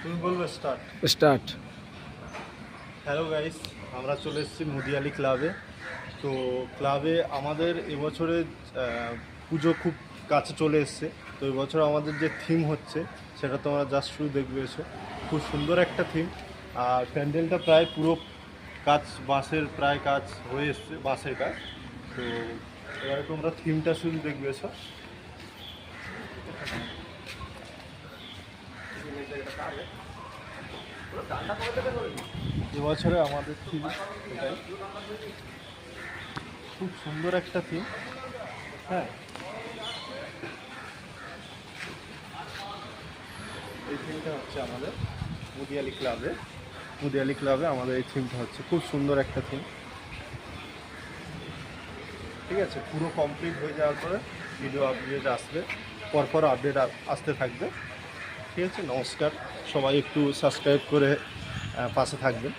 তুমি বলবে start. Hello guys, আমরা চলে এসেছি মুদিয়ালি ক্লাবে। তো ক্লাবে আমাদের এবছরে পুজো খুব কাছে চলে এসছে। তো এবছর আমাদের যে থিম হচ্ছে সেটা তোমরা জাস্ট শুধু দেখবে এসো। খুব সুন্দর একটা থিম। আর প্যান্ডেলটা প্রায় পুরো কাজ বাঁশের প্রায় কাজ হয়ে এসছে, বাঁশের কাজ। তো এবারে তোমরা থিমটা শুধু দেখবে এসো। এবছরে আমাদের থিম এটাই, খুব সুন্দর একটা থিম। হ্যাঁ, এই থিমটা হচ্ছে আমাদের মুদিয়ালি ক্লাবে আমাদের এই থিমটা হচ্ছে খুব সুন্দর একটা থিম। ঠিক আছে, পুরো কমপ্লিট হয়ে যাওয়ার পরে ভিডিও আপডেট আসবে, পরপর আপডেট আসতে থাকবে। ঠিক আছে, নমস্কার, সবাই একটু সাবস্ক্রাইব করে পাশে থাকবেন।